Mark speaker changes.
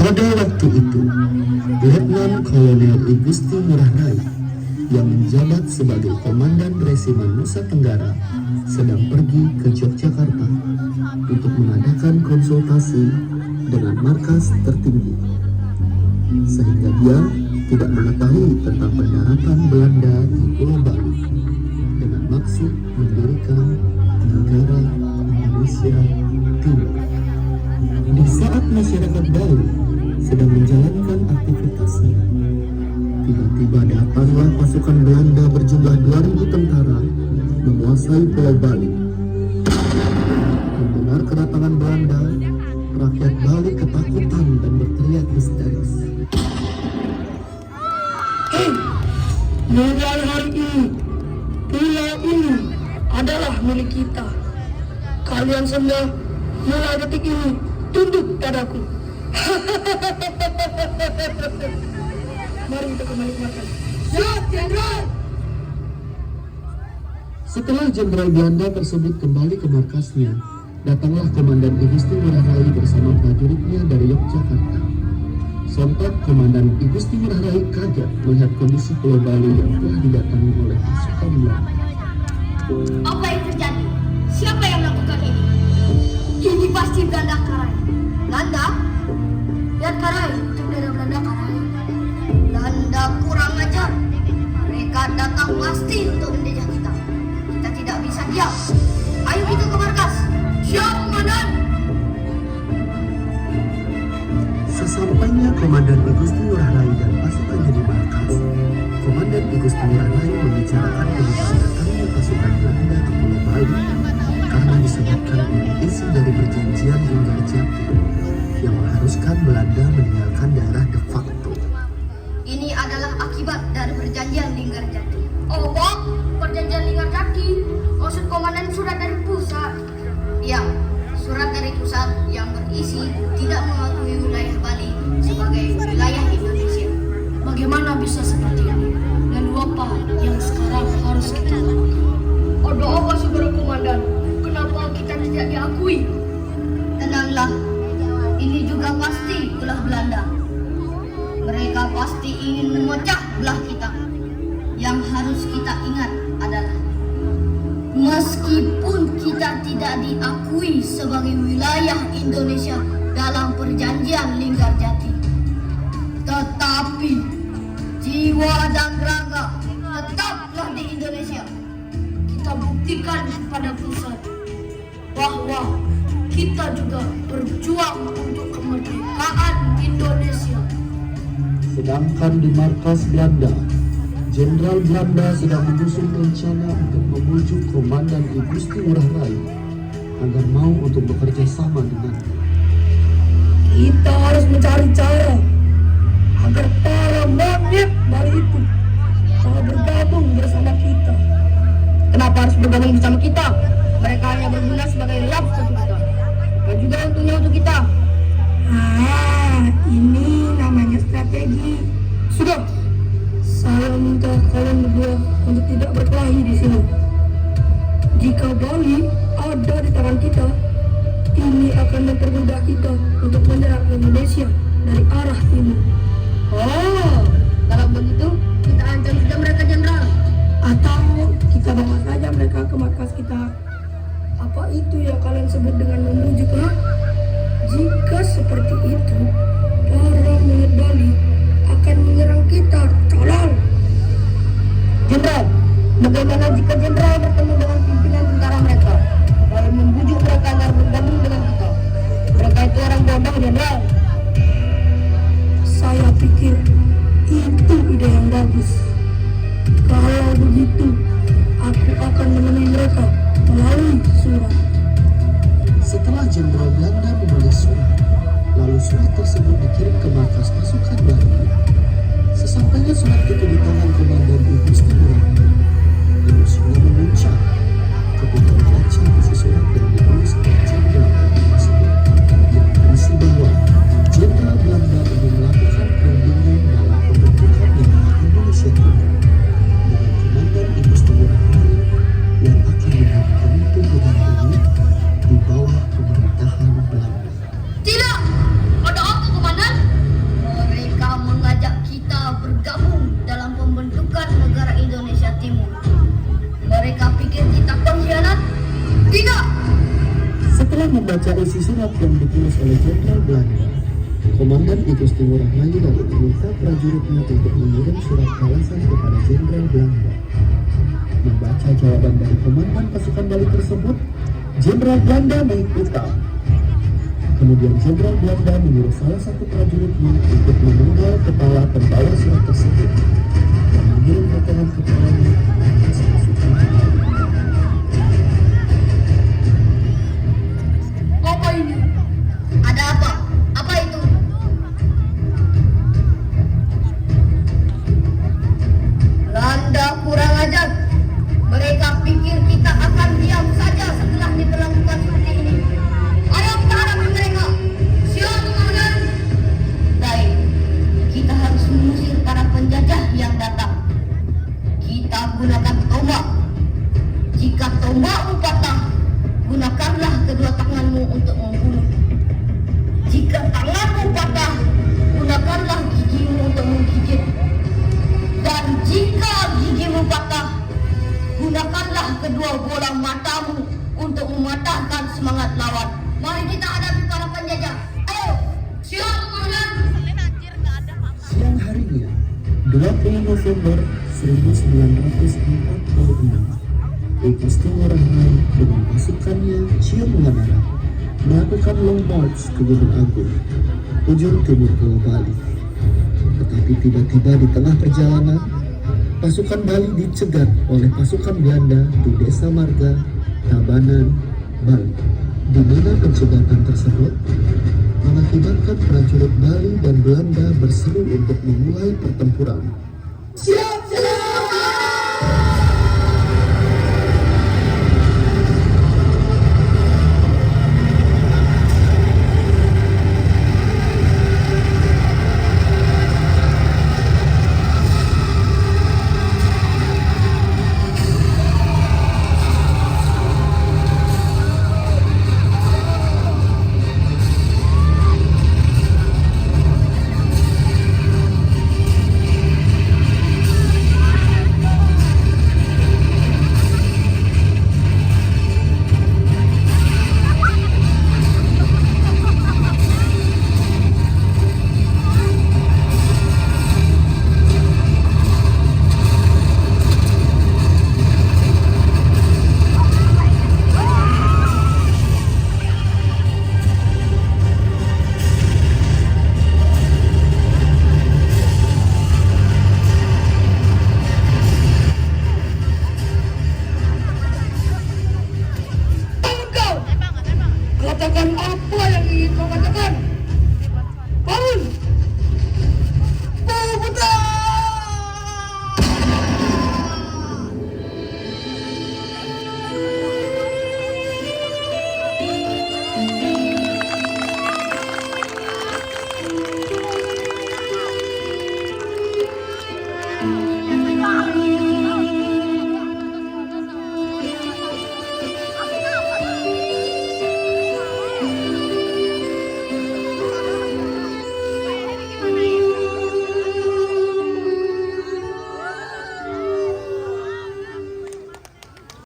Speaker 1: Pada waktu itu, Letnan Kolonel I Gusti Ngurah Rai yang menjabat sebagai Komandan Resimen Nusa Tenggara sedang pergi ke Yogyakarta untuk mengadakan konsultasi dengan markas tertinggi, sehingga dia tidak mengetahui tentang pendaratan Belanda di Pulau Bali dengan maksud mendirikan negara Indonesia Timur. Di saat masyarakat Bali sedang menjalankan aktivitasnya, tiba-tiba datanglah pasukan Belanda berjumlah 2.000 tentara menguasai Pulau Bali. Mendengar kedatangan Belanda, rakyat Bali ketakutan dan berteriak histeris.
Speaker 2: Mulai hari ini, pulau ini adalah milik kita. Kalian semua mulai detik ini tunduk padaku. Mari kita kembali ke markas. Siap, Jenderal!
Speaker 1: Setelah Jenderal Belanda tersebut kembali ke markasnya, datanglah Komandan I Gusti Ngurah Rai bersama prajuritnya dari Yogyakarta. Sontak Komandan I Gusti Ngurah Rai kaget melihat kondisi Pulau Bali yang telah didatangi oleh pasukan Belanda.
Speaker 3: Apa yang terjadi? Siapa yang melakukan ini? Ini pasti Belanda Karai. Belanda? Lihat Karai, itu bendera Belanda Karai. Belanda kurang ajar. Mereka datang pasti untuk menjajah kita. Kita tidak bisa diam. Ayo kita ke markas. Siap, Komandan.
Speaker 1: Sesampainya Komandan I Gusti Ngurah Rai dan pasukannya di markas, Komandan I Gusti Ngurah Rai membicarakan penyebab datangnya pasukan Belanda ke Pulau Bali karena disebabkan oleh isi dari perjanjian Linggarjati yang mengharuskan Belanda meninggalkan daerah de facto.
Speaker 3: Ini adalah akibat dari perjanjian Linggarjati. Oh, Bok, perjanjian Linggarjati. Maksud komandan surat dari pusat. Ya, surat dari pusat yang berisi tidak mengakui wilayah Bali sebagai wilayah Indonesia.
Speaker 2: Bagaimana bisa seperti ini? Lalu apa yang sekarang harus kita lakukan? Ada apa, saudara komandan? Kenapa kita tidak diakui?
Speaker 3: Tenanglah, ini juga pasti ulah Belanda. Mereka pasti ingin memecah belah kita. Yang harus kita ingat adalah, meskipun kita tidak diakui sebagai wilayah Indonesia dalam perjanjian Linggarjati, tetapi jiwa dan raga tetaplah di Indonesia.
Speaker 2: Kita buktikan kepada pusat bahwa kita juga berjuang untuk kemerdekaan Indonesia.
Speaker 1: Sedangkan di markas Belanda, Jenderal Belanda sedang menyusun rencana untuk membujuk Komandan I Gusti Ngurah Rai agar mau untuk bekerja sama dengannya.
Speaker 2: Kita harus mencari cara agar para monyet Bali itu mau bergabung bersama kita.
Speaker 3: Kenapa harus bergabung bersama kita? Mereka hanya berguna sebagai lap untuk kita, dan juga untungnya untuk kita.
Speaker 2: Ini namanya strategi.
Speaker 3: Sudah,
Speaker 2: Saya minta kalian berdua untuk tidak berkelahi di sini. Jika Bali ada di tangan kita, ini akan mempermudah kita untuk menyerang Indonesia dari arah timur.
Speaker 3: oh, kalau begitu kita ancam saja mereka, Jenderal.
Speaker 2: Atau kita bawa saja mereka ke markas kita. Apa itu yang kalian sebut dengan membujuk, ha? Jika seperti itu, para monyet Bali akan menyerang kita. Tolong!
Speaker 3: Jenderal, bagaimana jika Jenderal bertemu dengan pimpinan tentara mereka lalu membujuk mereka agar bergabung dengan kita? Mereka itu orang bodoh, Jenderal.
Speaker 2: Saya pikir itu ide yang bagus. Kalau begitu, aku akan menemui mereka melalui surat.
Speaker 1: Setelah Jenderal Belanda menulis surat, lalu surat tersebut dikirim ke markas pasukan Belanda. Sesampainya surat itu di tangan Komandan I Gusti Ngurah Rai, emosinya memuncak ketika membaca isi surat yang ditulis oleh Jenderal Belanda tersebut, yang berisi bahwa Jenderal Belanda ingin melakukan perundingan dalam pembentukan negara Indonesia Timur dengan Komandan I Gusti Ngurah Rai yang akan mendirikan pemerintahan ini di bawah pemerintahan Belanda.
Speaker 3: Tidak, ada apa, Komandan?
Speaker 1: Pada isi surat yang ditulis oleh Jenderal Belanda, Komandan Igusti Ngurah Rai lalu meminta prajuritnya untuk mengirim surat balasan kepada Jenderal Belanda. Membaca jawaban dari komandan pasukan Bali tersebut, Jenderal Belanda naik pitam. Kemudian Jenderal Belanda menyuruh salah satu prajuritnya untuk memenggal kepala pembawa surat tersebut dan mengirim potongan kepalanya ke pasukan Bali.
Speaker 3: Apa ini? Ada apa? Apa itu? Belanda kurang ajar. Mereka pikir kita akan diam saja setelah diperlakukan seperti ini. Ayo kita hadapi mereka. Siap, komandan. Baik, kita harus mengusir para penjajah yang datang. Kita gunakan tombak. Jika tombakmu patah, gunakanlah kedua tanganmu untuk membunuh. Jika tanganmu patah, gunakanlah gigimu untuk menggigit. Dan jika gigimu patah, gunakanlah kedua bola matamu untuk mematahkan semangat lawan. Mari kita hadapi para penjajah. Ayo, siap, komandan.
Speaker 1: Siang harinya, 20 November 1946, Igusti Ngurah Rai dengan pasukannya Cium Wanara melakukan long march ke Gunung Agung, ujung timur Pulau Bali. Tetapi tiba-tiba di tengah perjalanan, pasukan Bali dicegat oleh pasukan Belanda di Desa Marga, Tabanan, Bali, di mana pencegatan tersebut mengakibatkan prajurit Bali dan Belanda berseru untuk memulai pertempuran.
Speaker 2: Katakan apa yang ingin kau katakan?